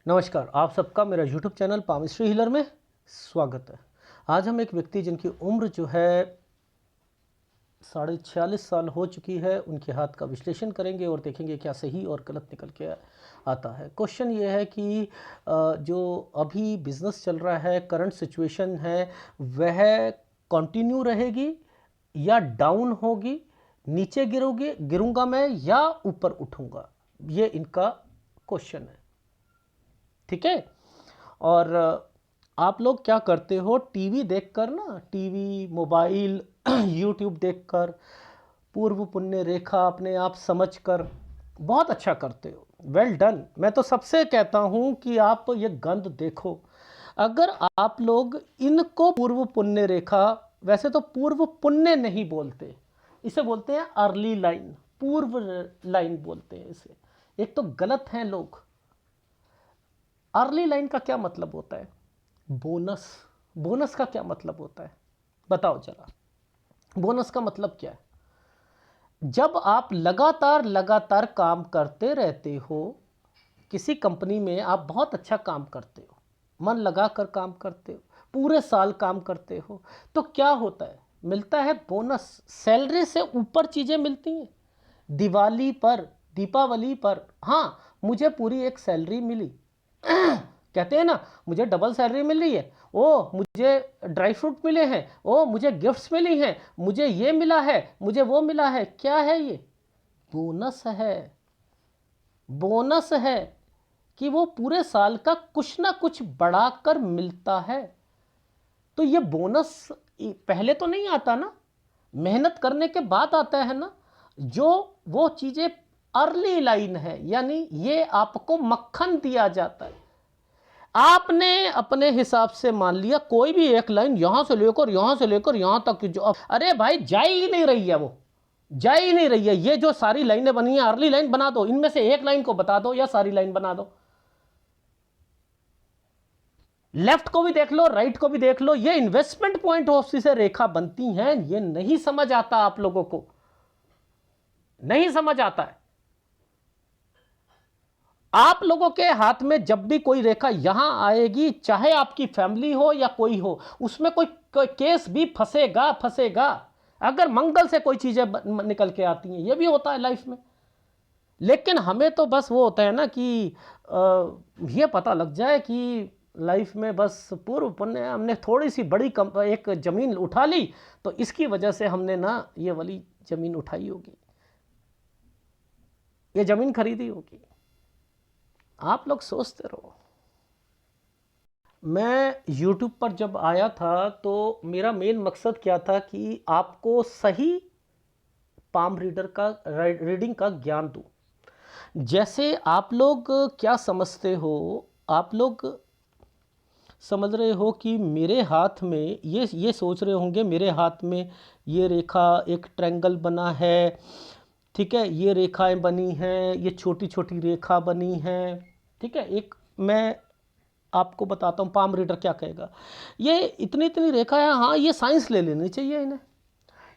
नमस्कार, आप सबका मेरा YouTube चैनल पामिस्ट्री हीलर में स्वागत है। आज हम एक व्यक्ति जिनकी उम्र जो है 46.5 साल हो चुकी है, उनके हाथ का विश्लेषण करेंगे और देखेंगे क्या सही और गलत निकल के आता है। क्वेश्चन ये है कि जो अभी बिज़नेस चल रहा है, करंट सिचुएशन है, वह कंटिन्यू रहेगी या डाउन होगी, नीचे गिरूंगा मैं या ऊपर उठूंगा, ये इनका क्वेश्चन है। ठीक है। और आप लोग क्या करते हो, टीवी देखकर ना, टीवी मोबाइल यूट्यूब देखकर पूर्व पुण्य रेखा अपने आप समझकर बहुत अच्छा करते हो, वेल डन। मैं तो सबसे कहता हूं कि आप ये गंद देखो। अगर आप लोग इनको पूर्व पुण्य रेखा, वैसे तो पूर्व पुण्य नहीं बोलते, इसे बोलते हैं अर्ली लाइन, पूर्व लाइन बोलते हैं इसे। एक तो गलत हैं लोग। अर्ली लाइन का क्या मतलब होता है? बोनस। बोनस का क्या मतलब होता है बताओ जरा। बोनस का मतलब क्या है? जब आप लगातार लगातार काम करते रहते हो, किसी कंपनी में आप बहुत अच्छा काम करते हो, मन लगाकर काम करते हो, पूरे साल काम करते हो, तो क्या होता है? मिलता है बोनस। सैलरी से ऊपर चीज़ें मिलती हैं। दिवाली पर, दीपावली पर, हाँ, मुझे पूरी एक सैलरी मिली कहते हैं ना, मुझे डबल सैलरी मिल रही है, ओ मुझे ड्राई फ्रूट मिले हैं, ओ मुझे गिफ्ट्स मिली हैं, मुझे ये मिला है, मुझे वो मिला है। क्या है ये? बोनस है। बोनस है कि वो पूरे साल का कुछ ना कुछ बढ़ाकर मिलता है। तो ये बोनस पहले तो नहीं आता ना, मेहनत करने के बाद आता है ना। जो वो चीज़ें अर्ली लाइन है, यानी ये आपको मक्खन दिया जाता है। आपने अपने हिसाब से मान लिया कोई भी एक लाइन यहां से लेकर यहां तक, जो अरे भाई जा ही नहीं रही है, वो जा ही नहीं रही है। ये जो सारी लाइनें बनी है, अर्ली लाइन बना दो, इनमें से एक लाइन को बता दो या सारी लाइन बना दो। लेफ्ट को भी देख लो, राइट को भी देख लो, ये इन्वेस्टमेंट पॉइंट ऑफ व्यू से रेखा बनती हैं। ये नहीं समझ आता, आप लोगों को नहीं समझ आता है। आप लोगों के हाथ में जब भी कोई रेखा यहां आएगी, चाहे आपकी फैमिली हो या कोई हो, उसमें कोई केस भी फंसेगा फंसेगा। अगर मंगल से कोई चीजें निकल के आती हैं, ये भी होता है लाइफ में। लेकिन हमें तो बस वो होता है ना कि ये पता लग जाए कि लाइफ में बस पूर्व पुण्य, हमने थोड़ी सी बड़ी एक ज़मीन उठा ली, तो इसकी वजह से हमने ना ये वाली ज़मीन उठाई होगी, ये ज़मीन खरीदी होगी। आप लोग सोचते रहो। मैं YouTube पर जब आया था तो मेरा मेन मकसद क्या था कि आपको सही पाम रीडर का, रीडिंग का ज्ञान दूं। जैसे आप लोग क्या समझते हो, आप लोग समझ रहे हो कि मेरे हाथ में ये सोच रहे होंगे मेरे हाथ में ये रेखा, एक ट्रायंगल बना है, ठीक है, ये रेखाएं बनी हैं, ये छोटी छोटी रेखा बनी हैं, ठीक है। एक मैं आपको बताता हूँ पाम रीडर क्या कहेगा। ये इतनी इतनी रेखा है, हाँ, ये साइंस ले लेनी चाहिए इन्हें।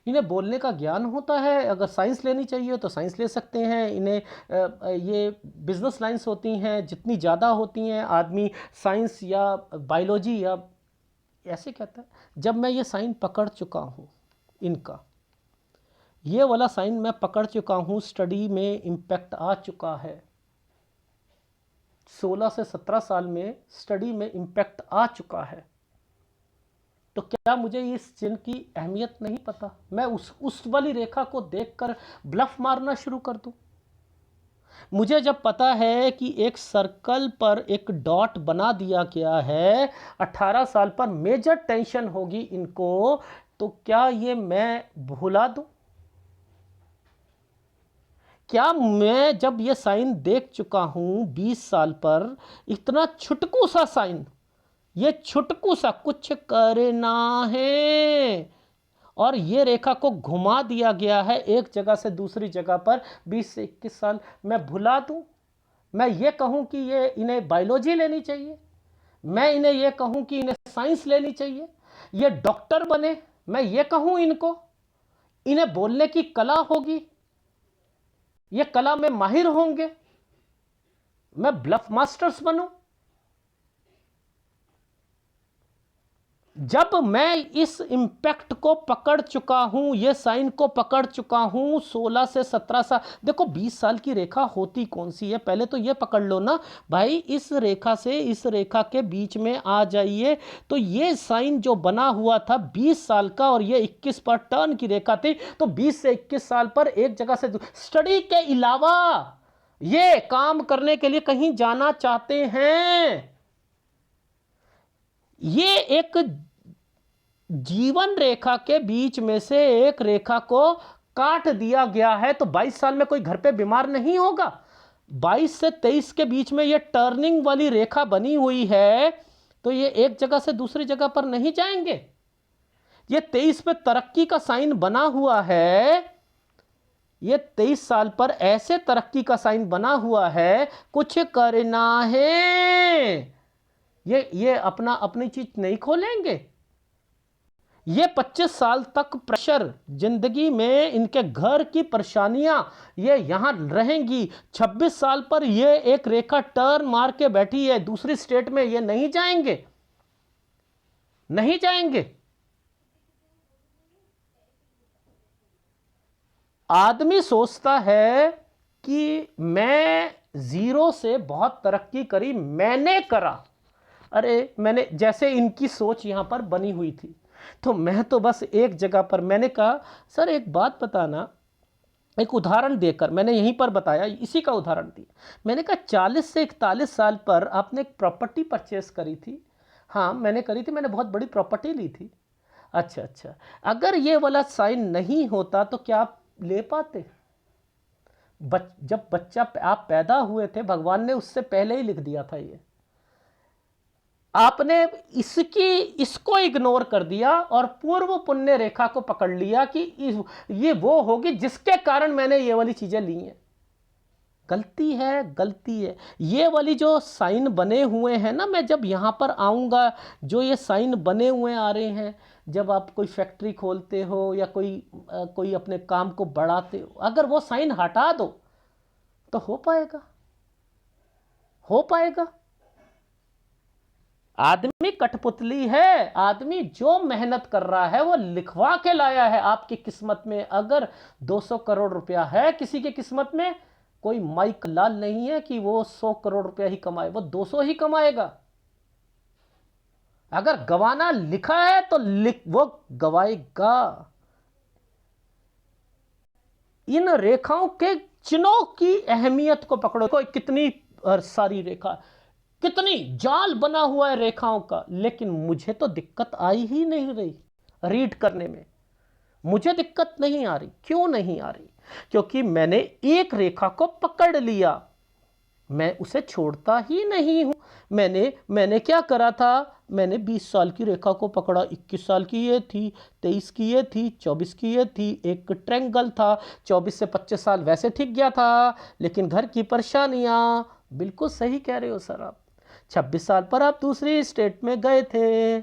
इन्हें बोलने का ज्ञान होता है, अगर साइंस लेनी चाहिए तो साइंस ले सकते हैं। इन्हें ये बिजनेस लाइंस होती हैं, जितनी ज़्यादा होती हैं, आदमी साइंस या बायोलॉजी या ऐसे कहता है। जब मैं ये साइन पकड़ चुका हूँ, इनका ये वाला साइन मैं पकड़ चुका हूँ, स्टडी में इम्पैक्ट आ चुका है, 16 से 17 साल में स्टडी में इम्पैक्ट आ चुका है, तो क्या मुझे इस चिन्ह की अहमियत नहीं पता? मैं उस वाली रेखा को देखकर ब्लफ मारना शुरू कर दूं? मुझे जब पता है कि एक सर्कल पर एक डॉट बना दिया गया है, 18 साल पर मेजर टेंशन होगी इनको, तो क्या ये मैं भुला दूं? क्या मैं जब ये साइन देख चुका हूं 20 साल पर, इतना छुटकू सा साइन, ये छुटकू सा कुछ करना है, और ये रेखा को घुमा दिया गया है एक जगह से दूसरी जगह पर 20 से 21 साल, मैं भुला दूं? मैं ये कहूं कि ये इन्हें बायोलॉजी लेनी चाहिए, मैं इन्हें ये कहूं कि इन्हें साइंस लेनी चाहिए, ये डॉक्टर बने, मैं ये कहूं इनको, इन्हें बोलने की कला होगी, ये कला में माहिर होंगे, मैं ब्लफ मास्टर्स बनूं, जब मैं इस इम्पैक्ट को पकड़ चुका हूं, ये साइन को पकड़ चुका हूं 16 से 17 साल, देखो 20 साल की रेखा होती कौन सी है, पहले तो ये पकड़ लो ना भाई, इस रेखा से इस रेखा के बीच में आ जाइए। तो ये साइन जो बना हुआ था 20 साल का, और ये 21 पर टर्न की रेखा थी, तो 20 से 21 साल पर एक जगह से स्टडी के अलावा ये काम करने के लिए कहीं जाना चाहते हैं, ये एक जीवन रेखा के बीच में से एक रेखा को काट दिया गया है। तो 22 साल में कोई घर पे बीमार नहीं होगा। 22 से 23 के बीच में ये टर्निंग वाली रेखा बनी हुई है, तो ये एक जगह से दूसरी जगह पर नहीं जाएंगे। ये 23 पे तरक्की का साइन बना हुआ है, ये 23 साल पर ऐसे तरक्की का साइन बना हुआ है, कुछ करना है, ये अपना अपनी चीज नहीं खोलेंगे। ये 25 साल तक प्रेशर जिंदगी में, इनके घर की परेशानियां ये यहां रहेंगी। 26 साल पर ये एक रेखा टर्न मार के बैठी है दूसरी स्टेट में, ये नहीं जाएंगे, नहीं जाएंगे। आदमी सोचता है कि मैं जीरो से बहुत तरक्की करी, मैंने करा। अरे मैंने, जैसे इनकी सोच यहां पर बनी हुई थी, तो मैं तो बस एक जगह पर, मैंने कहा सर एक बात बताना, एक उदाहरण देकर मैंने यहीं पर बताया, इसी का उदाहरण दिया। मैंने कहा 40 से 41 साल पर आपने एक प्रॉपर्टी परचेस करी थी। हाँ मैंने करी थी, मैंने बहुत बड़ी प्रॉपर्टी ली थी। अच्छा अच्छा, अगर ये वाला साइन नहीं होता तो क्या आप ले पाते? जब बच्चा आप पैदा हुए थे, भगवान ने उससे पहले ही लिख दिया था ये, आपने इसको इग्नोर कर दिया और पूर्व पुण्य रेखा को पकड़ लिया कि ये वो होगी जिसके कारण मैंने ये वाली चीजें ली हैं। गलती है, गलती है। ये वाली जो साइन बने हुए हैं ना, मैं जब यहां पर आऊंगा, जो ये साइन बने हुए आ रहे हैं, जब आप कोई फैक्ट्री खोलते हो या कोई अपने काम को बढ़ाते हो, अगर वो साइन हटा दो तो हो पाएगा, हो पाएगा। आदमी कठपुतली है, आदमी जो मेहनत कर रहा है वो लिखवा के लाया है आपकी किस्मत में। अगर 200 करोड़ रुपया है किसी की किस्मत में, कोई माइक लाल नहीं है कि वो 100 करोड़ रुपया ही कमाए, वो 200 ही कमाएगा। अगर गवाना लिखा है तो वो गवाएगा। इन रेखाओं के चिन्हों की अहमियत को पकड़ो। कोई कितनी सारी रेखा, कितनी जाल बना हुआ है रेखाओं का, लेकिन मुझे तो दिक्कत आई ही नहीं रही रीड करने में। मुझे दिक्कत नहीं आ रही। क्यों नहीं आ रही? क्योंकि मैंने एक रेखा को पकड़ लिया, मैं उसे छोड़ता ही नहीं हूं। मैंने क्या करा था, मैंने 20 साल की रेखा को पकड़ा, 21 साल की ये थी, 23 की ये थी, 24 की ये थी, एक ट्रेंगल था। 24 से 25 साल वैसे ठीक गया था, लेकिन घर की परेशानियां। बिल्कुल सही कह रहे हो सर आप। 26 साल पर आप दूसरी स्टेट में गए थे।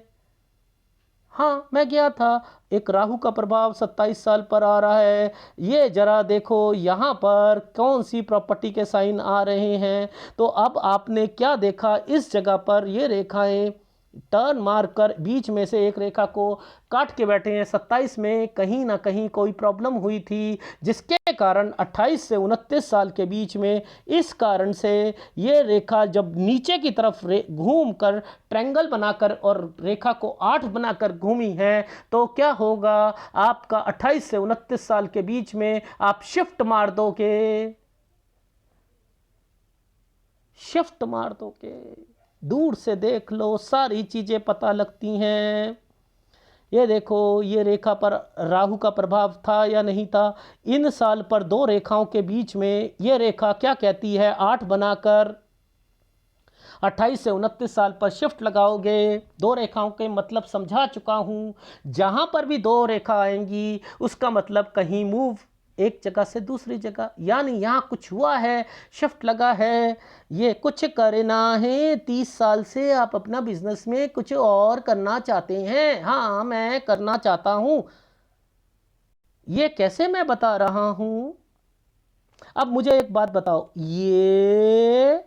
हाँ मैं गया था। एक राहु का प्रभाव 27 साल पर आ रहा है। ये जरा देखो यहाँ पर कौन सी प्रॉपर्टी के साइन आ रहे हैं। तो अब आपने क्या देखा, इस जगह पर ये रेखाएं टर्न मारकर बीच में से एक रेखा को काट के बैठे हैं। 27 में कहीं ना कहीं कोई प्रॉब्लम हुई थी, जिसके कारण 28 से 29 साल के बीच में, इस कारण से ये रेखा जब नीचे की तरफ घूम कर ट्रायंगल बनाकर और रेखा को 8 बनाकर घूमी है, तो क्या होगा, आपका 28 से 29 साल के बीच में आप शिफ्ट मार दोगे, शिफ्ट मार दोगे। दूर से देख लो, सारी चीजें पता लगती हैं। ये देखो, ये रेखा पर राहु का प्रभाव था या नहीं था। इन साल पर दो रेखाओं के बीच में ये रेखा क्या कहती है, 8 बनाकर 28 से 29 साल पर शिफ्ट लगाओगे। दो रेखाओं के मतलब समझा चुका हूं। जहां पर भी दो रेखा आएंगी उसका मतलब कहीं मूव, एक जगह से दूसरी जगह, यानी यहां कुछ हुआ है, शिफ्ट लगा है। ये कुछ करना है। 30 साल से आप अपना बिजनेस में कुछ और करना चाहते हैं। हाँ मैं करना चाहता हूं। ये कैसे मैं बता रहा हूं। अब मुझे एक बात बताओ, ये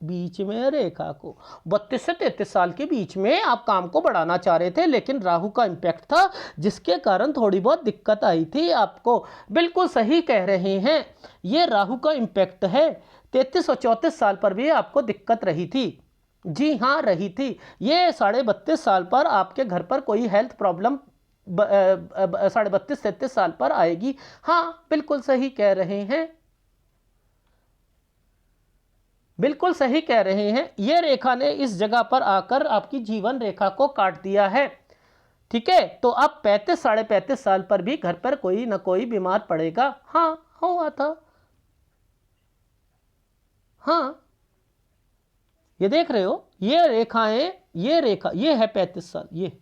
बीच में रेखा को 32 से 33 साल के बीच में आप काम को बढ़ाना चाह रहे थे, लेकिन राहु का इम्पैक्ट था जिसके कारण थोड़ी बहुत दिक्कत आई थी आपको। बिल्कुल सही कह रहे हैं, ये राहु का इम्पैक्ट है। 33 और 34 साल पर भी आपको दिक्कत रही थी। जी हाँ, रही थी। ये 32.5 साल पर आपके घर पर कोई हेल्थ प्रॉब्लम 32.5-33 साल पर आएगी। हाँ, बिल्कुल सही कह रहे हैं, बिल्कुल सही कह रहे हैं। ये रेखा ने इस जगह पर आकर आपकी जीवन रेखा को काट दिया है। ठीक है, तो अब 35-35.5 साल पर भी घर पर कोई ना कोई बीमार पड़ेगा। हाँ, हुआ था। हाँ, ये देख रहे हो, ये रेखाएं, ये रेखा, ये है 35 साल, ये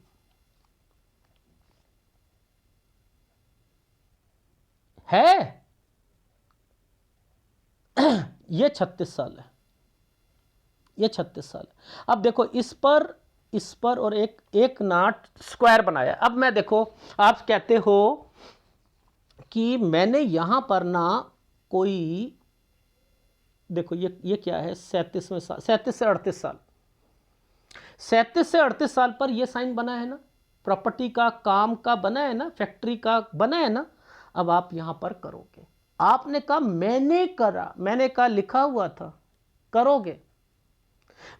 है ये 36 साल है, ये 36 साल है। अब देखो इस पर और एक नाट स्क्वायर बनाया। अब मैं देखो, आप कहते हो कि मैंने यहां पर ना कोई, देखो ये क्या है, 37वें साल, 37 से 38 साल, 37 से 38 साल पर ये साइन बना है ना, प्रॉपर्टी का, काम का बना है ना, फैक्ट्री का बना है ना। अब आप यहां पर करोगे, आपने कहा मैंने करा, मैंने कहा लिखा हुआ था, करोगे।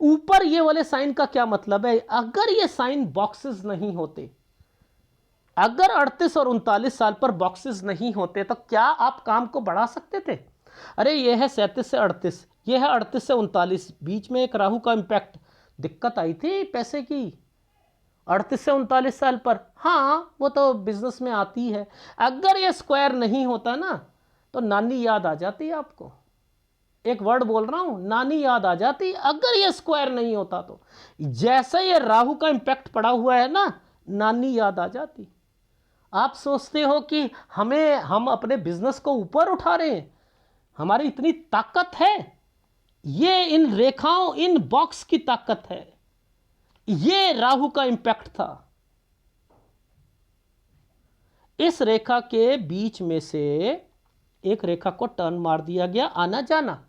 ऊपर ये वाले साइन का क्या मतलब है? अगर ये साइन बॉक्सेस नहीं होते, अगर 38 और 39 साल पर बॉक्सेस नहीं होते, तो क्या आप काम को बढ़ा सकते थे? अरे ये है 37 से 38, ये है 38 से 39, बीच में एक राहु का इंपैक्ट, दिक्कत आई थी पैसे की 38 से 39 साल पर। हाँ, वो तो बिजनेस में आती है। अगर ये स्क्वायर नहीं होता ना, तो नानी याद आ जाती आपको। एक वर्ड बोल रहा हूं, नानी याद आ जाती अगर ये स्क्वायर नहीं होता तो। जैसे ये राहु का इंपैक्ट पड़ा हुआ है ना, नानी याद आ जाती। आप सोचते हो कि हम अपने बिजनेस को ऊपर उठा रहे हैं, हमारी इतनी ताकत है? ये इन रेखाओं, इन बॉक्स की ताकत है। ये राहु का इंपैक्ट था। इस रेखा के बीच में से एक रेखा को टर्न मार दिया गया, आना जाना।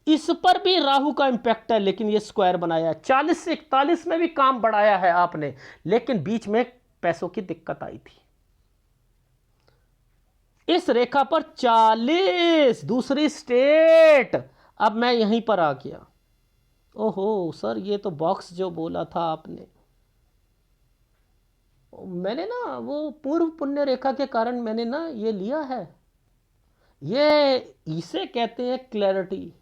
इस पर भी राहु का इंपैक्ट है, लेकिन ये स्क्वायर बनाया है। 40 से 41 में भी काम बढ़ाया है आपने, लेकिन बीच में पैसों की दिक्कत आई थी। इस रेखा पर 40, दूसरी स्टेट। अब मैं यहीं पर आ गया। ओहो सर, ये तो बॉक्स जो बोला था आपने, मैंने ना वो पूर्व पुण्य रेखा के कारण मैंने ना ये लिया है। ये इसे कहते हैं क्लैरिटी,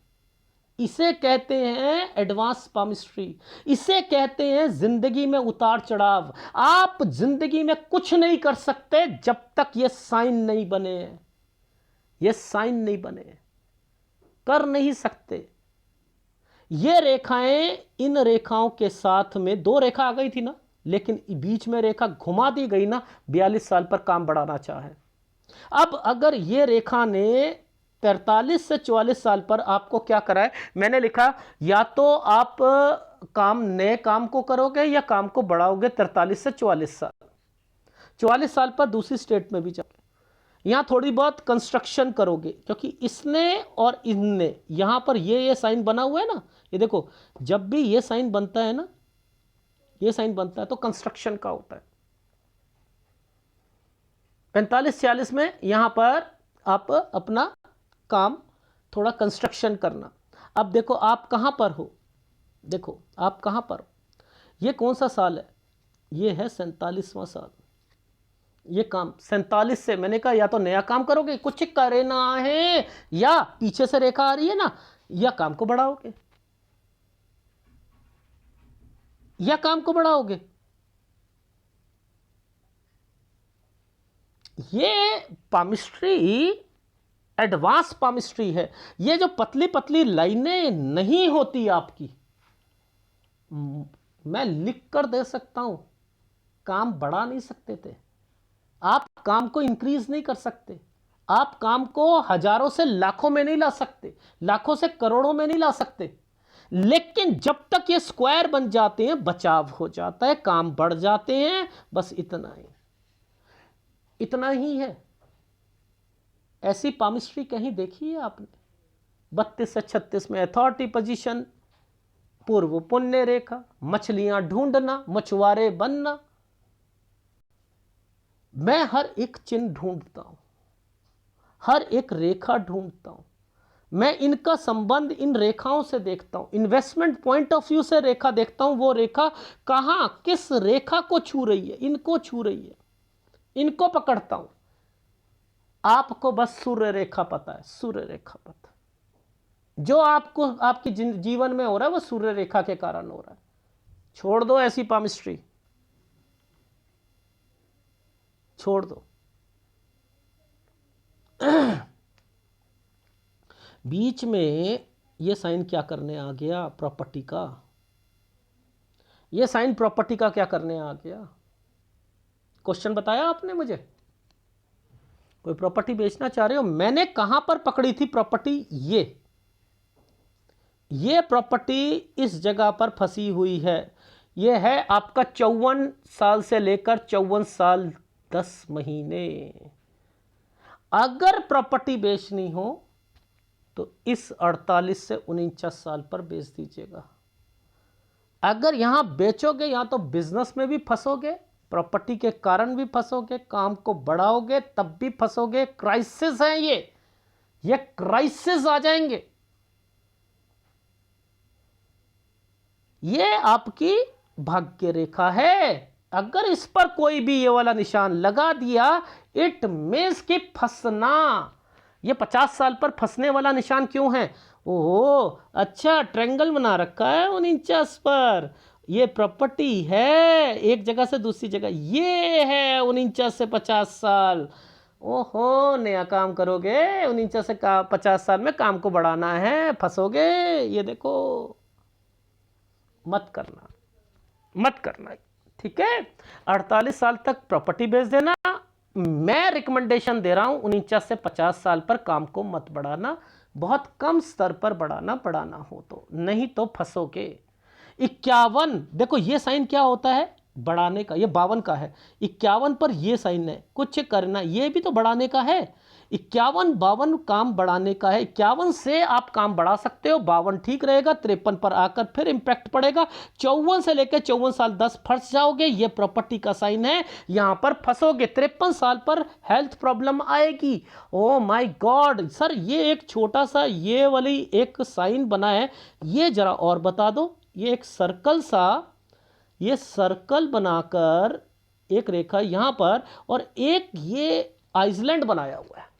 इसे कहते हैं एडवांस पामिस्ट्री, इसे कहते हैं जिंदगी में उतार चढ़ाव। आप जिंदगी में कुछ नहीं कर सकते जब तक ये साइन नहीं बने, ये साइन नहीं बने, कर नहीं सकते। ये रेखाएं, इन रेखाओं के साथ में दो रेखा आ गई थी ना, लेकिन बीच में रेखा घुमा दी गई ना, 42 साल पर काम बढ़ाना चाहे। अब अगर ये रेखा ने 43 से 44 साल पर आपको क्या करा है, मैंने लिखा या तो आप काम, नए काम को करोगे या काम को बढ़ाओगे 43 से 44 साल। 44 साल पर दूसरी स्टेट में भी जाओगे, यहां थोड़ी बहुत कंस्ट्रक्शन करोगे, क्योंकि इसने और इनने यहां पर ये साइन बना हुआ है ना, ये देखो, जब भी ये साइन बनता है ना, ये साइन बनता है तो कंस्ट्रक्शन का होता है। 45-46 में यहां पर आप अपना काम, थोड़ा कंस्ट्रक्शन करना। अब देखो आप कहां पर हो, देखो आप कहां पर हो, ये कौन सा साल है? ये है 47वां साल। ये काम 47 से, मैंने कहा या तो नया काम करोगे, कुछ करना है, या पीछे से रेखा आ रही है ना, या काम को बढ़ाओगे, या काम को बढ़ाओगे। ये पामिस्ट्री एडवांस पामिस्ट्री है। ये जो पतली पतली लाइनें नहीं होती आपकी, मैं लिख कर दे सकता हूं, काम बढ़ा नहीं सकते थे आप, काम को इंक्रीज नहीं कर सकते आप, काम को हजारों से लाखों में नहीं ला सकते, लाखों से करोड़ों में नहीं ला सकते। लेकिन जब तक ये स्क्वायर बन जाते हैं, बचाव हो जाता है, काम बढ़ जाते हैं, बस इतना ही, इतना ही है। ऐसी पामिस्ट्री कहीं देखी है आपने? 32 से 36 में अथॉरिटी पोजीशन पूर्व पुण्य रेखा, मछलियां ढूंढना, मछुआरे बनना। मैं हर एक चिन्ह ढूंढता हूं, हर एक रेखा ढूंढता हूं। मैं इनका संबंध इन रेखाओं से देखता हूं, इन्वेस्टमेंट पॉइंट ऑफ व्यू से रेखा देखता हूं। वो रेखा कहां, किस रेखा को छू रही है, इनको छू रही है, इनको पकड़ता हूं। आपको बस सूर्य रेखा पता है, सूर्य रेखा पता है। जो आपको आपके जीवन में हो रहा है वो सूर्य रेखा के कारण हो रहा है। छोड़ दो ऐसी पामिस्ट्री, छोड़ दो। बीच में ये साइन क्या करने आ गया, प्रॉपर्टी का। ये साइन प्रॉपर्टी का क्या करने आ गया? क्वेश्चन बताया आपने मुझे, कोई प्रॉपर्टी बेचना चाह रहे हो। मैंने कहां पर पकड़ी थी प्रॉपर्टी? ये प्रॉपर्टी इस जगह पर फंसी हुई है। ये है आपका 54 साल से लेकर 54 साल 10 महीने। अगर प्रॉपर्टी बेचनी हो तो इस 48 से 49 साल पर बेच दीजिएगा। अगर यहां बेचोगे, यहां तो बिजनेस में भी फंसोगे, प्रॉपर्टी के कारण भी फंसोगे, काम को बढ़ाओगे तब भी फंसोगे। क्राइसिस है ये क्राइसिस आ जाएंगे। ये आपकी भाग्य रेखा है। अगर इस पर कोई भी ये वाला निशान लगा दिया, इट मींस कि फंसना। ये 50 साल पर फंसने वाला निशान क्यों है? ओहो, अच्छा, ट्रायंगल बना रखा है 49 पर। ये प्रॉपर्टी है एक जगह से दूसरी जगह। ये है 49 से 50 साल। ओहो, नया काम करोगे 49 से 50 साल में, काम को बढ़ाना है, फंसोगे। ये देखो, मत करना, मत करना, ठीक है। 48 साल तक प्रॉपर्टी बेच देना। मैं रिकमेंडेशन दे रहा हूं 49 से 50 साल पर काम को मत बढ़ाना, बहुत कम स्तर पर बढ़ाना हो तो, नहीं तो फंसोगे। 51, देखो ये साइन क्या होता है, बढ़ाने का। ये 52 का है, 51 पर ये साइन है, कुछ करना, ये भी तो बढ़ाने का है। 51 52 काम बढ़ाने का है। 51 से आप काम बढ़ा सकते हो, 52 ठीक रहेगा। 53 पर आकर फिर इंपैक्ट पड़ेगा। 54 से लेकर 54 साल 10 फंस जाओगे। ये प्रॉपर्टी का साइन है, यहां पर फंसोगे। 53 साल पर हेल्थ प्रॉब्लम आएगी। ओ माय गॉड सर, ये एक छोटा सा ये वाली एक साइन बना है, ये जरा और बता दो। ये एक सर्कल सा, ये सर्कल बनाकर एक रेखा यहां पर, और एक ये आइसलैंड बनाया हुआ है।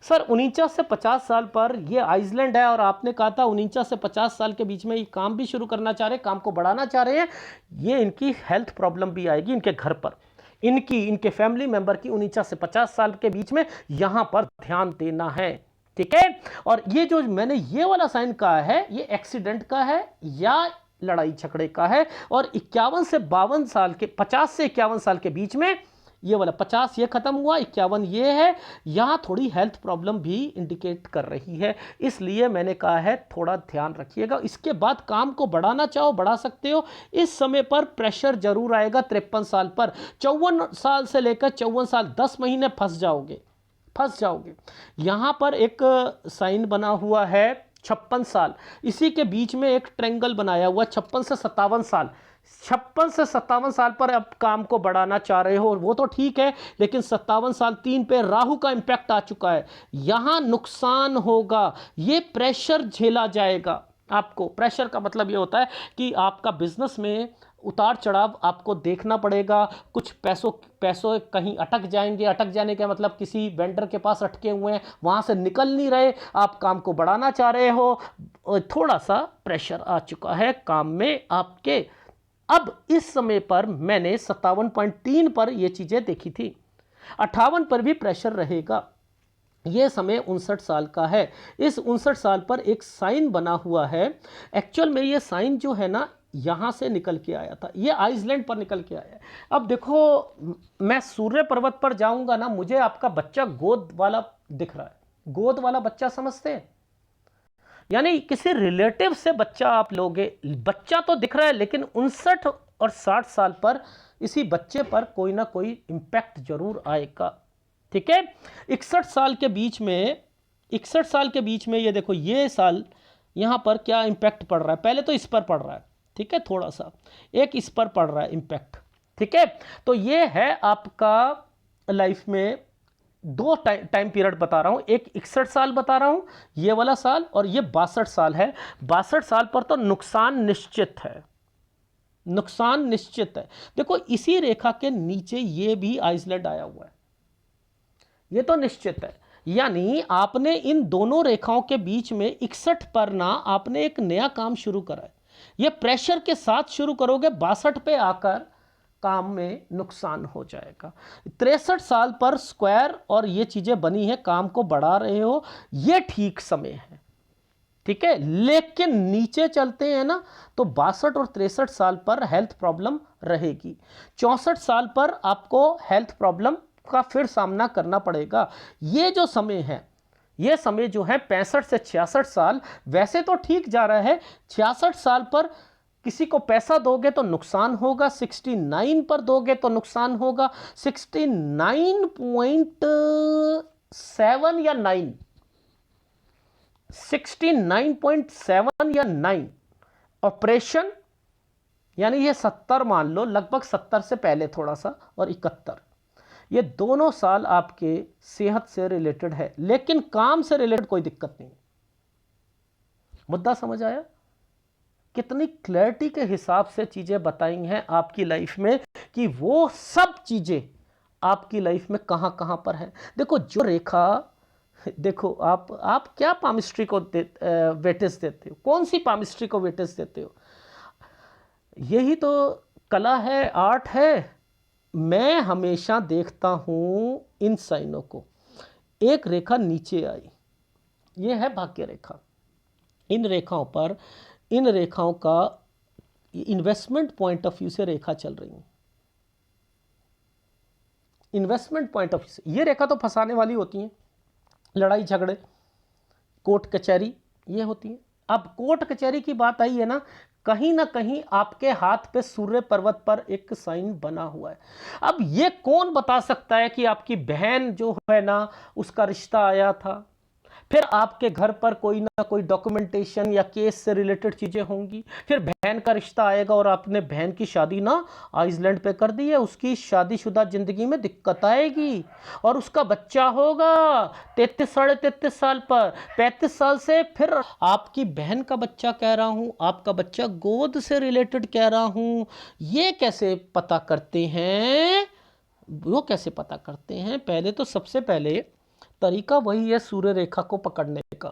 सर 49 से 50 साल पर ये आइसलैंड है, और आपने कहा था 49 से 50 साल के बीच में ये काम भी शुरू करना चाह रहे हैं, काम को बढ़ाना चाह रहे हैं। ये इनकी हेल्थ प्रॉब्लम भी आएगी इनके घर पर, इनके फैमिली मेंबर की 49 से 50 साल के बीच में, यहां पर ध्यान देना है, ठीक है। और ये जो मैंने ये वाला साइन कहा है, ये एक्सीडेंट का है या लड़ाई झगड़े का है। और 51 से 52 साल के, 50 से 51 साल के बीच में, ये वाला 50 ये खत्म हुआ, 51 ये है। यहां थोड़ी हेल्थ प्रॉब्लम भी इंडिकेट कर रही है, इसलिए मैंने कहा है थोड़ा ध्यान रखिएगा। इसके बाद काम को बढ़ाना चाहो बढ़ा सकते हो। इस समय पर प्रेशर जरूर आएगा 53 साल पर। 54 साल से लेकर 54 साल 10 महीने फंस जाओगे। यहां पर एक साइन बना हुआ है 56 साल, इसी के बीच में एक ट्रायंगल बनाया हुआ 56 से 57 साल। 56 से 57 साल पर अब काम को बढ़ाना चाह रहे हो, वो तो ठीक है, लेकिन 57 साल 3 पे राहु का इंपैक्ट आ चुका है, यहां नुकसान होगा। ये प्रेशर झेला जाएगा आपको। प्रेशर का मतलब ये होता है कि आपका बिजनेस में उतार चढ़ाव आपको देखना पड़ेगा। कुछ पैसों कहीं अटक जाएंगे। अटक जाने का मतलब किसी वेंडर के पास अटके हुए हैं, वहां से निकल नहीं रहे, आप काम को बढ़ाना चाह रहे हो, थोड़ा सा प्रेशर आ चुका है काम में आपके। अब इस समय पर मैंने 57.3 पर ये चीजें देखी थी। 58 पर भी प्रेशर रहेगा। ये समय 59 साल का है। इस 59 साल पर एक साइन बना हुआ है। एक्चुअल में ये साइन जो है ना, यहां से निकल के आया था, ये आइसलैंड पर निकल के आया है। अब देखो, मैं सूर्य पर्वत पर जाऊंगा ना, मुझे आपका बच्चा गोद वाला दिख रहा है। गोद वाला बच्चा समझते हैं, यानी किसी रिलेटिव से बच्चा आप लोगे। बच्चा तो दिख रहा है, लेकिन 59 और 60 साल पर इसी बच्चे पर कोई ना कोई इंपैक्ट जरूर आएगा, ठीक है। 61 साल के बीच में, 61 साल के बीच में ये देखो, ये साल यहाँ पर क्या इम्पैक्ट पड़ रहा है, पहले तो इस पर पड़ रहा है, ठीक है, थोड़ा सा एक इस पर पड़ रहा है इम्पैक्ट, ठीक है। तो ये है आपका लाइफ में दो टाइम पीरियड बता रहा हूं, एक 61 साल बता रहा हूं ये वाला साल, और ये 62 साल है। 62 साल पर तो नुकसान निश्चित है, नुकसान निश्चित है। देखो इसी रेखा के नीचे ये भी आइसलैंड आया हुआ है, ये तो निश्चित है। यानी आपने इन दोनों रेखाओं के बीच में 61 पर ना आपने एक नया काम शुरू करा है, ये प्रेशर के साथ शुरू करोगे, 62 पे आकर काम में नुकसान हो जाएगा। 63 साल पर स्क्वायर और ये चीजें बनी है, काम को बढ़ा रहे हो, ये ठीक समय है, ठीक है। लेकिन नीचे चलते हैं ना तो 62 और 63 साल पर हेल्थ प्रॉब्लम रहेगी। 64 साल पर आपको हेल्थ प्रॉब्लम का फिर सामना करना पड़ेगा। ये जो समय है, ये समय जो है 65 से 66 साल वैसे तो ठीक जा रहा है, 66 साल पर किसी को पैसा दोगे तो नुकसान होगा, 69 पर दोगे तो नुकसान होगा, 69.7 या 9, 69.7 या 9 ऑपरेशन, यानी ये 70 मान लो, लगभग 70 से पहले थोड़ा सा, और 71, ये दोनों साल आपके सेहत से रिलेटेड है, लेकिन काम से रिलेटेड कोई दिक्कत नहीं। मुद्दा समझ आया? कितनी क्लैरिटी के हिसाब से चीजें बताई हैं आपकी लाइफ में कि वो सब चीजें आपकी लाइफ में कहां कहां पर है। देखो जो रेखा, देखो आप क्या पामिस्ट्री को वेटेज देते हो, कौन सी पामिस्ट्री को वेटेज देते हो? यही तो कला है, आर्ट है। मैं हमेशा देखता हूं इन साइनों को, एक रेखा नीचे आई, ये है भाग्य रेखा। इन रेखाओं पर, इन रेखाओं का इन्वेस्टमेंट पॉइंट ऑफ व्यू से रेखा चल रही है, इन्वेस्टमेंट पॉइंट ऑफ व्यू से। ये रेखा तो फंसाने वाली होती है, लड़ाई झगड़े, कोर्ट कचहरी, ये होती है। अब कोर्ट कचहरी की बात आई है ना कहीं आपके हाथ पे सूर्य पर्वत पर एक साइन बना हुआ है। अब ये कौन बता सकता है कि आपकी बहन जो है ना उसका रिश्ता आया था, फिर आपके घर पर कोई ना कोई डॉक्यूमेंटेशन या केस से रिलेटेड चीजें होंगी, फिर बहन का रिश्ता आएगा और आपने बहन की शादी ना आइसलैंड पे कर दी है, उसकी शादीशुदा जिंदगी में दिक्कत आएगी और उसका बच्चा होगा 33 साढ़े 33 साल पर, 35 साल से फिर आपकी बहन का बच्चा कह रहा हूं, आपका बच्चा गोद से रिलेटेड कह रहा हूं। ये कैसे पता करते हैं? वो कैसे पता करते हैं? पहले तो सबसे पहले तरीका वही है सूर्य रेखा को पकड़ने का,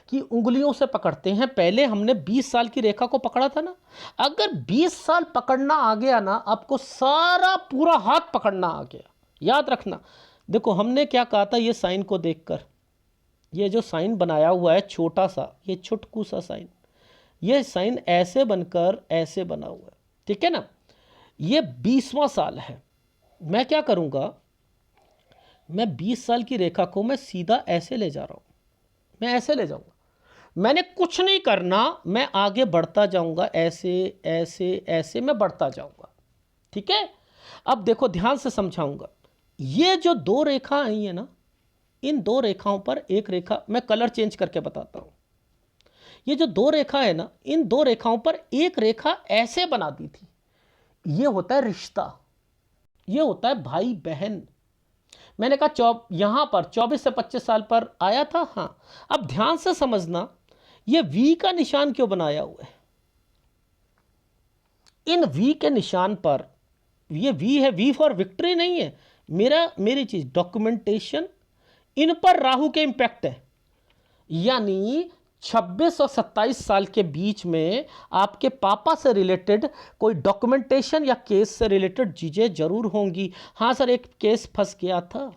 कि उंगलियों से पकड़ते हैं। पहले हमने 20 साल की रेखा को पकड़ा था ना, अगर 20 साल पकड़ना आ गया ना, आपको सारा पूरा हाथ पकड़ना आ गया। याद रखना, देखो हमने क्या कहा था, ये साइन को देखकर, ये जो साइन बनाया हुआ है छोटा सा, ये छुटकू सा साइन, ये साइन ऐसे बनकर ऐसे बना हुआ है, ठीक है ना। ये 20वां साल है। मैं क्या करूँगा, मैं 20 साल की रेखा को मैं सीधा ऐसे ले जा रहा हूँ, मैं ऐसे ले जाऊँगा, मैंने कुछ नहीं करना, मैं आगे बढ़ता जाऊँगा, ऐसे ऐसे ऐसे मैं बढ़ता जाऊँगा, ठीक है। अब देखो ध्यान से समझाऊँगा, ये जो दो रेखा आई है ना, इन दो रेखाओं पर एक रेखा, मैं कलर चेंज करके बताता हूँ। ये जो दो रेखा है ना, इन दो रेखाओं पर एक रेखा ऐसे बना दी थी, ये होता है रिश्ता, ये होता है भाई बहन। मैंने कहा यहां पर 24 से 25 साल पर आया था। हाँ, अब ध्यान से समझना, ये वी का निशान क्यों बनाया हुआ है? इन वी के निशान पर, ये वी है, वी फॉर विक्ट्री नहीं है, मेरी चीज डॉक्यूमेंटेशन, इन पर राहु के इंपैक्ट है। यानी 26 और 27 साल के बीच में आपके पापा से रिलेटेड कोई डॉक्यूमेंटेशन या केस से रिलेटेड चीजें जरूर होंगी। हाँ सर, एक केस फंस गया था,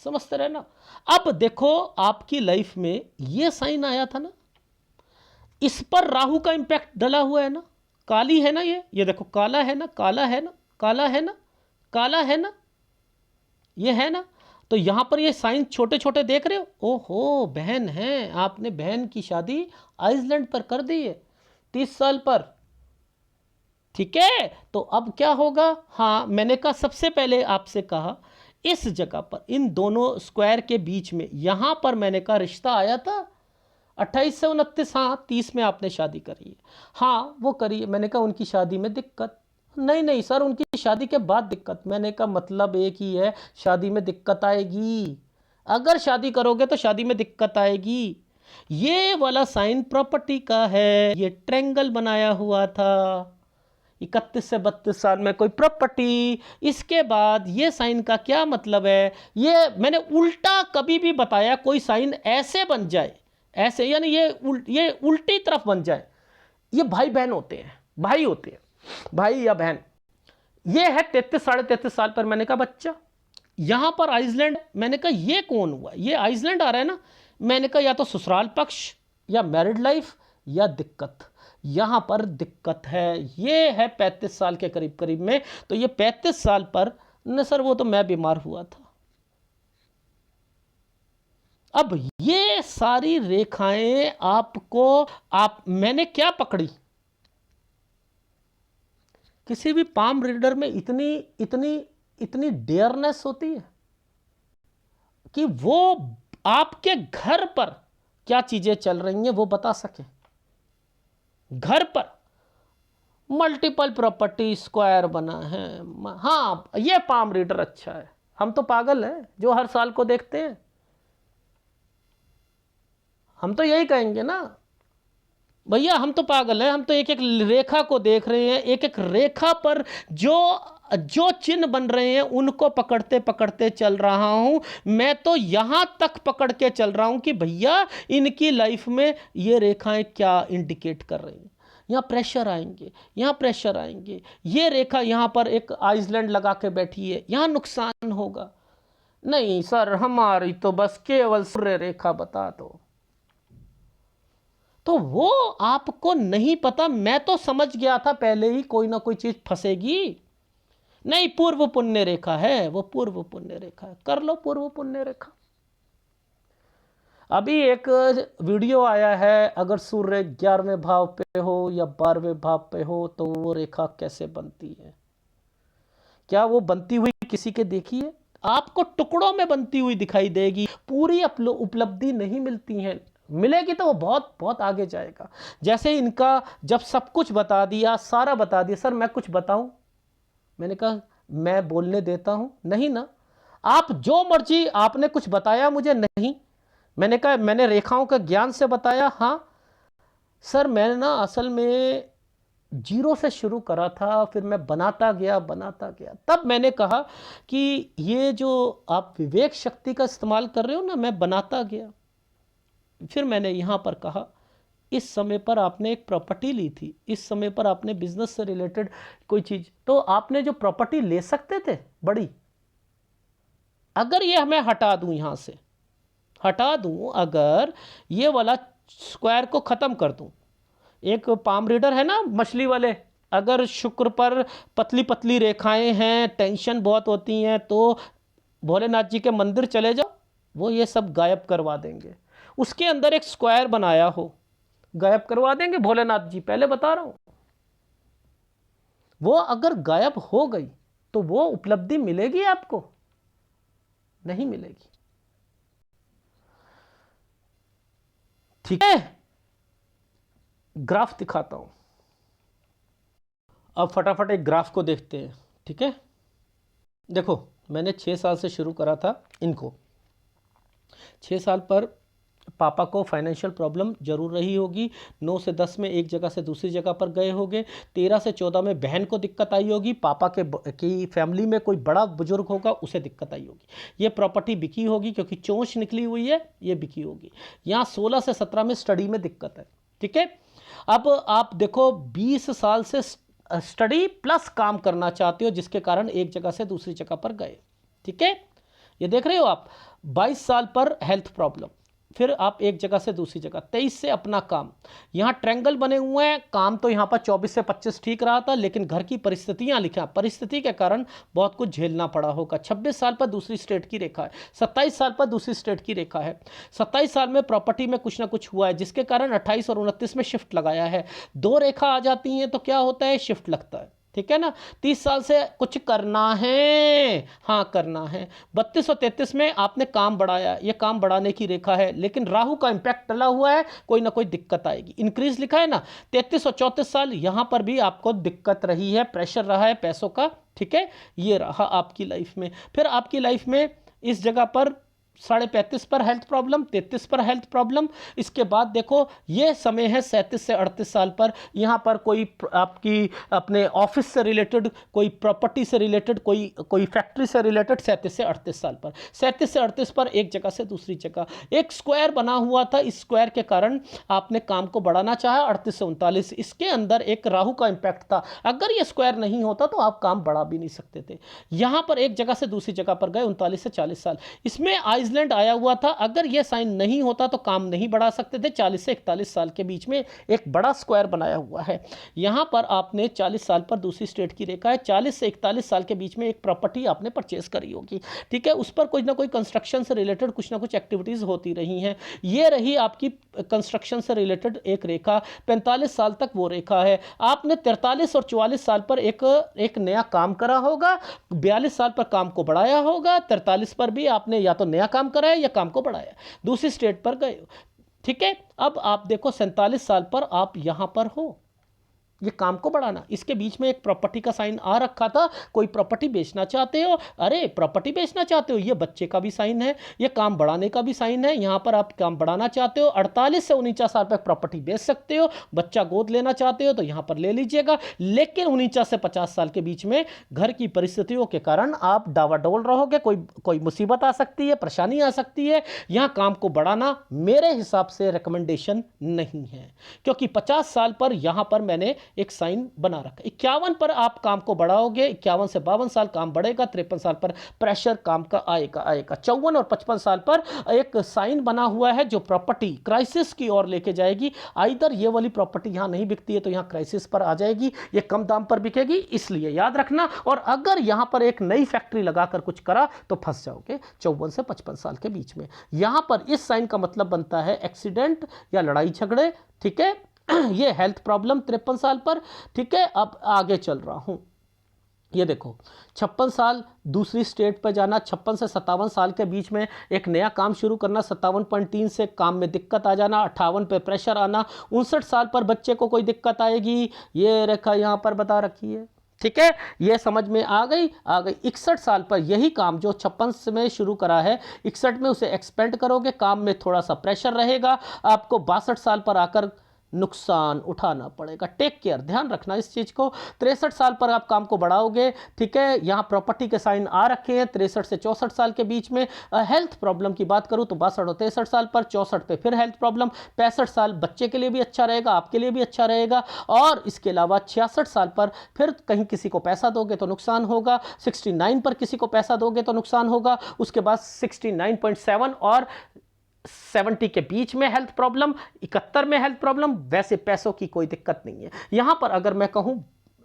समझते रहे ना। अब देखो आपकी लाइफ में ये साइन आया था ना, इस पर राहु का इंपैक्ट डला हुआ है ना, काली है ना, ये देखो काला है ना, काला है ना, काला है ना, काला है ना, ये है ना। तो यहां पर ये साइन छोटे छोटे देख रहे हो, ओहो बहन है, आपने बहन की शादी आइसलैंड पर कर दी है 30 साल पर, ठीक है। तो अब क्या होगा? हाँ, मैंने कहा सबसे पहले आपसे कहा इस जगह पर, इन दोनों स्क्वायर के बीच में, यहां पर मैंने कहा रिश्ता आया था, 28 से 29, हाँ 30 में आपने शादी करी है, हाँ वो करी है। मैंने कहा उनकी शादी में दिक्कत, नहीं नहीं सर उनकी शादी के बाद दिक्कत। मैंने कहा मतलब एक ही है, शादी में दिक्कत आएगी, अगर शादी करोगे तो शादी में दिक्कत आएगी। ये वाला साइन प्रॉपर्टी का है, ये ट्रेंगल बनाया हुआ था 31 से 32 साल में कोई प्रॉपर्टी। इसके बाद ये साइन का क्या मतलब है, ये मैंने उल्टा कभी भी बताया, कोई साइन ऐसे बन जाए, ऐसे यानी ये उल्टी तरफ बन जाए, ये भाई बहन होते हैं, भाई होते हैं, भाई या बहन। ये है 33 साढ़े 33 साल पर। मैंने कहा बच्चा यहां पर आइसलैंड, मैंने कहा ये कौन हुआ, ये आइसलैंड आ रहा है ना। मैंने कहा या तो ससुराल पक्ष या मैरिड लाइफ या दिक्कत, यहां पर दिक्कत है। ये है 35 साल के करीब करीब में। तो ये 35 साल पर न सर वो तो मैं बीमार हुआ था। अब ये सारी रेखाएं आपको, मैंने क्या पकड़ी, किसी भी पाम रीडर में इतनी इतनी इतनी डेयरनेस होती है कि वो आपके घर पर क्या चीजें चल रही हैं वो बता सके। घर पर मल्टीपल प्रॉपर्टी स्क्वायर बना है, हाँ ये पाम रीडर अच्छा है। हम तो पागल हैं जो हर साल को देखते हैं, हम तो यही कहेंगे ना भैया, हम तो पागल हैं, हम तो एक एक रेखा को देख रहे हैं, एक एक रेखा पर जो जो चिन्ह बन रहे हैं उनको पकड़ते पकड़ते चल रहा हूं। मैं तो यहां तक पकड़ के चल रहा हूं कि भैया इनकी लाइफ में ये रेखाएं क्या इंडिकेट कर रही हैं। यहाँ प्रेशर आएंगे, यहाँ प्रेशर आएंगे, ये रेखा यहाँ पर एक आइसलैंड लगा के बैठी है, यहाँ नुकसान होगा। नहीं सर हमारी तो बस केवल सूर्य रेखा बता दो, तो वो आपको नहीं पता। मैं तो समझ गया था पहले ही कोई ना कोई चीज फंसेगी। नहीं पूर्व पुण्य रेखा है, वो पूर्व पुण्य रेखा है, कर लो पूर्व पुण्य रेखा। अभी एक वीडियो आया है, अगर सूर्य 11वें भाव पे हो या 12वें भाव पे हो तो वो रेखा कैसे बनती है। क्या वो बनती हुई किसी के देखी है? आपको टुकड़ों में बनती हुई दिखाई देगी, पूरी उपलब्धि नहीं मिलती है। मिलेगी तो वो बहुत बहुत आगे जाएगा। जैसे इनका जब सब कुछ बता दिया, सारा बता दिया, सर मैं कुछ बताऊं? मैंने कहा मैं बोलने देता हूं, नहीं ना, आप जो मर्जी, आपने कुछ बताया मुझे, नहीं। मैंने कहा मैंने रेखाओं का ज्ञान से बताया, हाँ सर मैंने ना असल में जीरो से शुरू करा था, फिर मैं बनाता गया बनाता गया। तब मैंने कहा कि ये जो आप विवेक शक्ति का इस्तेमाल कर रहे हो ना, मैं बनाता गया। फिर मैंने यहां पर कहा इस समय पर आपने एक प्रॉपर्टी ली थी, इस समय पर आपने बिजनेस से रिलेटेड कोई चीज, तो आपने जो प्रॉपर्टी ले सकते थे बड़ी, अगर ये मैं हटा दूं, यहां से हटा दूं, अगर ये वाला स्क्वायर को खत्म कर दूं, एक पाम रीडर है ना मछली वाले, अगर शुक्र पर पतली पतली रेखाएं हैं, टेंशन बहुत होती हैं, तो भोलेनाथ जी के मंदिर चले जाओ, वो ये सब गायब करवा देंगे। उसके अंदर एक स्क्वायर बनाया हो, गायब करवा देंगे भोलेनाथ जी, पहले बता रहा हूं। वो अगर गायब हो गई तो वो उपलब्धि मिलेगी आपको? नहीं मिलेगी। ठीक है, ग्राफ दिखाता हूं। अब फटाफट एक ग्राफ को देखते हैं, ठीक है। देखो मैंने 6 साल से शुरू करा था इनको। 6 साल पर पापा को फाइनेंशियल प्रॉब्लम जरूर रही होगी। 9 से 10 में एक जगह से दूसरी जगह पर गए होंगे। 13 से 14 में बहन को दिक्कत आई होगी। पापा की फैमिली में कोई बड़ा बुजुर्ग होगा, उसे दिक्कत आई होगी। ये प्रॉपर्टी बिकी होगी क्योंकि चोंच निकली हुई है, ये बिकी होगी। यहाँ 16 से 17 में स्टडी में दिक्कत है, ठीक है। अब आप देखो 20 साल से स्टडी प्लस काम करना चाहते हो, जिसके कारण एक जगह से दूसरी जगह पर गए, ठीक है। ये देख रहे हो आप। 22 साल पर हेल्थ प्रॉब्लम, फिर आप एक जगह से दूसरी जगह। 23 से अपना काम, यहाँ ट्रायंगल बने हुए हैं। काम तो यहाँ पर 24 से 25 ठीक रहा था, लेकिन घर की परिस्थितियाँ लिखा, परिस्थिति के कारण बहुत कुछ झेलना पड़ा होगा। 26 साल पर दूसरी स्टेट की रेखा है, 27 साल पर दूसरी स्टेट की रेखा है। 27 साल में प्रॉपर्टी में कुछ ना कुछ हुआ है, जिसके कारण 28 और 29 में शिफ्ट लगाया है। 2 रेखा आ जाती हैं तो क्या होता है, शिफ्ट लगता है, ठीक है ना। 30 साल से कुछ करना है, हाँ करना है। 32 और 33 में आपने काम बढ़ाया, ये काम बढ़ाने की रेखा है, लेकिन राहु का इंपैक्ट डला हुआ है, कोई ना कोई दिक्कत आएगी। इंक्रीज लिखा है ना, 33 और 34 साल यहां पर भी आपको दिक्कत रही है, प्रेशर रहा है पैसों का, ठीक है। ये रहा आपकी लाइफ में। फिर आपकी लाइफ में इस जगह पर 35.5 पर हेल्थ प्रॉब्लम, 33 पर हेल्थ प्रॉब्लम। इसके बाद देखो ये समय है 37 से 38 साल पर, यहाँ पर कोई आपकी अपने ऑफिस से रिलेटेड, कोई प्रॉपर्टी से रिलेटेड, कोई फैक्ट्री से रिलेटेड 37 से 38 साल पर। 37 से 38 पर एक जगह से दूसरी जगह एक स्क्वायर बना हुआ था, इस स्क्वायर के कारण आपने काम को बढ़ाना चाहा। 38 से 39 इसके अंदर एक राहु का इंपैक्ट था, अगर ये स्क्वायर नहीं होता तो आप काम बढ़ा भी नहीं सकते थे। यहां पर एक जगह से दूसरी जगह पर गए 39 से 40 साल, इसमें आइसलैंड आया हुआ था, अगर यह साइन नहीं होता तो काम नहीं बढ़ा सकते थे। 40 से 41 साल के बीच में एक बड़ा स्क्वायर बनाया हुआ है। यहां पर आपने 40 साल पर दूसरी स्टेट की रेखा है, 40 से 41 साल के बीच में एक प्रॉपर्टी आपने परचेस करी होगी, ठीक है। उस पर कुछ ना कोई कंस्ट्रक्शन से रिलेटेड कुछ ना कुछ एक्टिविटीज होती रही हैं। ये रही आपकी कंस्ट्रक्शन से रिलेटेड एक रेखा, 45 साल तक वो रेखा है। आपने 43 और 44 साल पर एक नया काम करा होगा, 42 साल पर काम को बढ़ाया होगा, 43 पर भी आपने या तो नया काम करा है या काम को बढ़ाया, दूसरी स्टेट पर गए, ठीक है। अब आप देखो 47 साल पर आप यहां पर हो, ये काम को बढ़ाना, इसके बीच में एक प्रॉपर्टी का साइन आ रखा था, कोई प्रॉपर्टी बेचना चाहते हो, अरे प्रॉपर्टी बेचना चाहते हो, ये बच्चे का भी साइन है, ये काम बढ़ाने का भी साइन है, यहां पर आप काम बढ़ाना चाहते हो। 48 से 49 साल पर प्रॉपर्टी बेच सकते हो, बच्चा गोद लेना चाहते हो तो यहां पर ले लीजिएगा, लेकिन 49 से 50 साल के बीच में घर की परिस्थितियों के कारण आप डावाडोल रहोगे, कोई मुसीबत आ सकती है, परेशानी आ सकती है। यहां काम को बढ़ाना मेरे हिसाब से रिकमेंडेशन नहीं है, क्योंकि 50 साल पर यहां पर मैंने एक साइन बना रखा। 51 पर आप काम को बढ़ाओगे, 51 से 52 साल काम बढ़ेगा, 53 साल पर प्रेशर काम का आएगा। 54 और 55 साल पर एक साइन बना हुआ है जो प्रॉपर्टी क्राइसिस की ओर लेके जाएगी। आइदर ये वाली प्रॉपर्टी यहां नहीं बिकती है तो यहां क्राइसिस पर आ जाएगी, ये कम दाम पर बिकेगी, इसलिए याद रखना। और अगर यहां पर एक नई फैक्ट्री लगाकर कुछ करा तो फंस जाओगे 54 से 55 साल के बीच में। यहां पर इस साइन का मतलब बनता है एक्सीडेंट या लड़ाई झगड़े, ठीक है। ये हेल्थ प्रॉब्लम 53 साल पर, ठीक है। अब आगे चल रहा हूं, ये देखो 56 साल दूसरी स्टेट पर जाना, 56 से 57 साल के बीच में एक नया काम शुरू करना, 57.3 से काम में दिक्कत आ जाना, 58 पे प्रेशर आना, 59 साल पर बच्चे को कोई दिक्कत आएगी, ये रेखा यहां पर बता रखी है, ठीक है। ये समझ में आ गई। 61 साल पर यही काम जो 56 में शुरू करा है, 61 में उसे एक्सपेंड करोगे, काम में थोड़ा सा प्रेशर रहेगा, आपको 62 साल पर आकर नुकसान उठाना पड़ेगा। टेक केयर, ध्यान रखना इस चीज को। 63 साल पर आप काम को बढ़ाओगे, ठीक है। यहां प्रॉपर्टी के साइन आ रखे हैं 63 से 64 साल के बीच में। हेल्थ प्रॉब्लम की बात करूं तो 62 और 63 साल पर, 64 पे फिर हेल्थ प्रॉब्लम, 65 साल बच्चे के लिए भी अच्छा रहेगा, आपके लिए भी अच्छा रहेगा। और इसके अलावा 66 साल पर फिर कहीं किसी को पैसा दोगे तो नुकसान होगा, 69 पर किसी को पैसा दोगे तो नुकसान होगा, उसके बाद 69.7 और 70 के बीच में हेल्थ प्रॉब्लम, 71 में हेल्थ प्रॉब्लम। वैसे पैसों की कोई दिक्कत नहीं है यहां पर। अगर मैं कहूं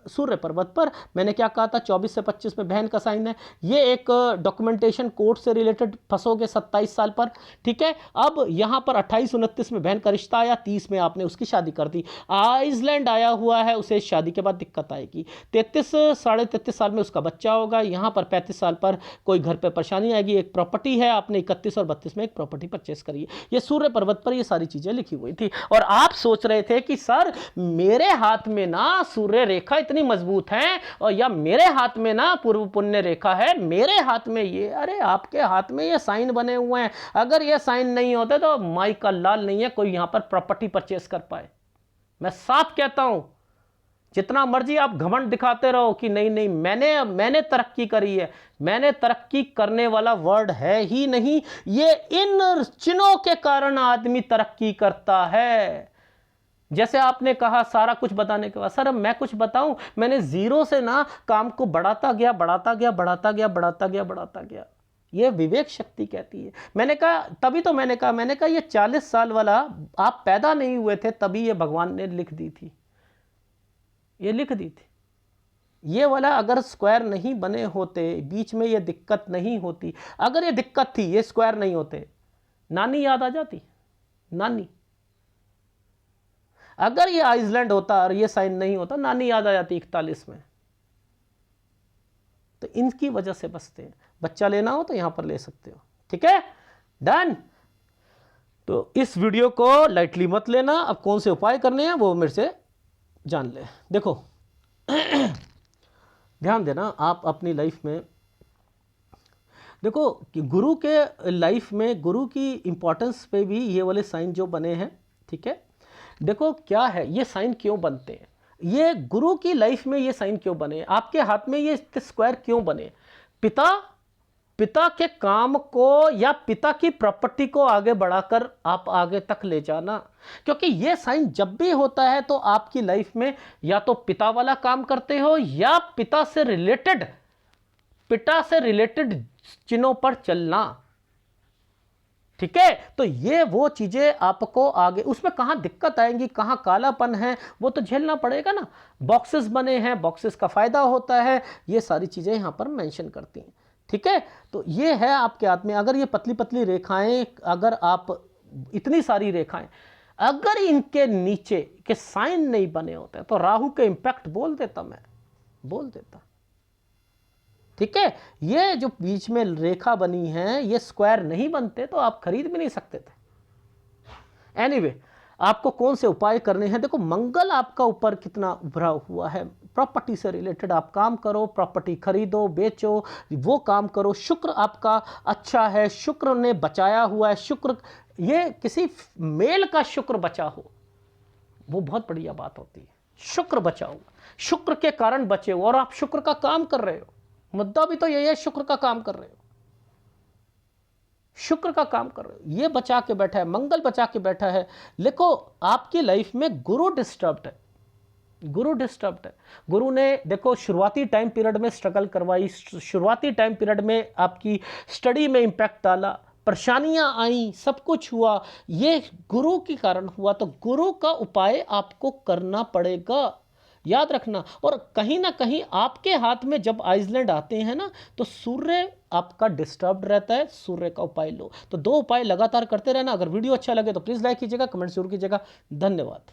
सूर्य पर्वत पर मैंने क्या कहा था, 24 से 25 में बहन का साइन है, ये एक डॉक्यूमेंटेशन कोर्ट से रिलेटेड फंसोगे 27 साल पर, ठीक है। अब यहां पर 28-29 में बहन का रिश्ता आया, 30 में आपने उसकी शादी कर दी, आइसलैंड आया हुआ है, उसे शादी के बाद दिक्कत आएगी। 33 साढ़े 33 साल में उसका बच्चा होगा, यहां पर 35 साल पर कोई घर पर परेशानी आएगी, एक प्रॉपर्टी है, आपने 31 और 32 में एक प्रॉपर्टी परचेस करी है। ये सूर्य पर्वत पर ये सारी चीजें लिखी हुई थी। और आप सोच रहे थे कि सर मेरे हाथ में ना सूर्य रेखा इतनी मजबूत है, और या मेरे हाथ में ना पूर्व पुण्य रेखा है, मेरे हाथ में ये, अरे आपके हाथ में ये साइन बने हुए हैं। अगर ये साइन नहीं होते तो माई का लाल नहीं है कोई यहां पर प्रॉपर्टी परचेस कर पाए। मैं साफ कहता हूं, जितना मर्जी आप घमंड दिखाते रहो कि नहीं नहीं मैंने तरक्की करी है, मैंने तरक्की करने वाला वर्ड है ही नहीं। ये इन चिन्हों के कारण आदमी तरक्की करता है। जैसे आपने कहा सारा कुछ बताने के बाद, सर अब मैं कुछ बताऊं, मैंने जीरो से ना काम को बढ़ाता गया बढ़ाता गया बढ़ाता गया बढ़ाता गया बढ़ाता गया। ये विवेक शक्ति कहती है। मैंने कहा, तभी तो मैंने कहा ये 40 साल वाला आप पैदा नहीं हुए थे तभी ये भगवान ने लिख दी थी, ये लिख दी थी। ये वाला अगर स्क्वायर नहीं बने होते, बीच में ये दिक्कत नहीं होती, अगर ये दिक्कत थी, ये स्क्वायर नहीं होते, नानी याद आ जाती, नानी। अगर ये आइसलैंड होता और ये साइन नहीं होता, नानी याद आ जाती 41 में। तो इनकी वजह से बचते हैं। बच्चा लेना हो तो यहाँ पर ले सकते हो, ठीक है, डन। तो इस वीडियो को लाइटली मत लेना। अब कौन से उपाय करने हैं वो मेरे से जान ले। देखो ध्यान देना आप अपनी लाइफ में, देखो कि गुरु के लाइफ में गुरु की इंपॉर्टेंस पे भी ये वाले साइन जो बने हैं, ठीक है। देखो क्या है, ये साइन क्यों बनते हैं, ये गुरु की लाइफ में ये साइन क्यों बने, आपके हाथ में ये स्क्वायर क्यों बने। पिता के काम को या पिता की प्रॉपर्टी को आगे बढ़ाकर आप आगे तक ले जाना, क्योंकि ये साइन जब भी होता है तो आपकी लाइफ में या तो पिता वाला काम करते हो या पिता से रिलेटेड चिन्हों पर चलना, ठीक है। तो ये वो चीजें आपको आगे, उसमें कहां दिक्कत आएंगी, कहां कालापन है, वो तो झेलना पड़ेगा ना। बॉक्सेस बने हैं, बॉक्सेस का फायदा होता है, ये सारी चीजें यहां पर मेंशन करती हैं, ठीक है। तो ये है आपके हाथ में। अगर ये पतली पतली रेखाएं, अगर आप इतनी सारी रेखाएं, अगर इनके नीचे के साइन नहीं बने होते तो राहु के इंपैक्ट बोल देता, ठीक है। ये जो बीच में रेखा बनी है, ये स्क्वायर नहीं बनते तो आप खरीद भी नहीं सकते थे। एनीवे, आपको कौन से उपाय करने हैं, देखो मंगल आपका ऊपर कितना उभरा हुआ है, प्रॉपर्टी से रिलेटेड आप काम करो, प्रॉपर्टी खरीदो बेचो, वो काम करो। शुक्र आपका अच्छा है, शुक्र ने बचाया हुआ है, शुक्र, ये किसी मेल का शुक्र बचा हो वो बहुत बढ़िया बात होती है। शुक्र बचा हुआ, शुक्र के कारण बचे हो और आप शुक्र का काम कर रहे हो। मुद्दा भी तो यही है, शुक्र का काम कर रहे हो, शुक्र का काम कर रहे हो, ये बचा के बैठा है, मंगल बचा के बैठा है। देखो आपकी लाइफ में गुरु डिस्टर्ब्ड है, गुरु ने देखो शुरुआती टाइम पीरियड में स्ट्रगल करवाई, शुरुआती टाइम पीरियड में आपकी स्टडी में इंपैक्ट डाला, परेशानियां आई, सब कुछ हुआ, ये गुरु के कारण हुआ। तो गुरु का उपाय आपको करना पड़ेगा, याद रखना। और कहीं ना कहीं आपके हाथ में जब आइसलैंड आते हैं ना, तो सूर्य आपका डिस्टर्ब्ड रहता है, सूर्य का उपाय लो। तो 2 उपाय लगातार करते रहना। अगर वीडियो अच्छा लगे तो प्लीज़ लाइक कीजिएगा, कमेंट जरूर कीजिएगा। धन्यवाद।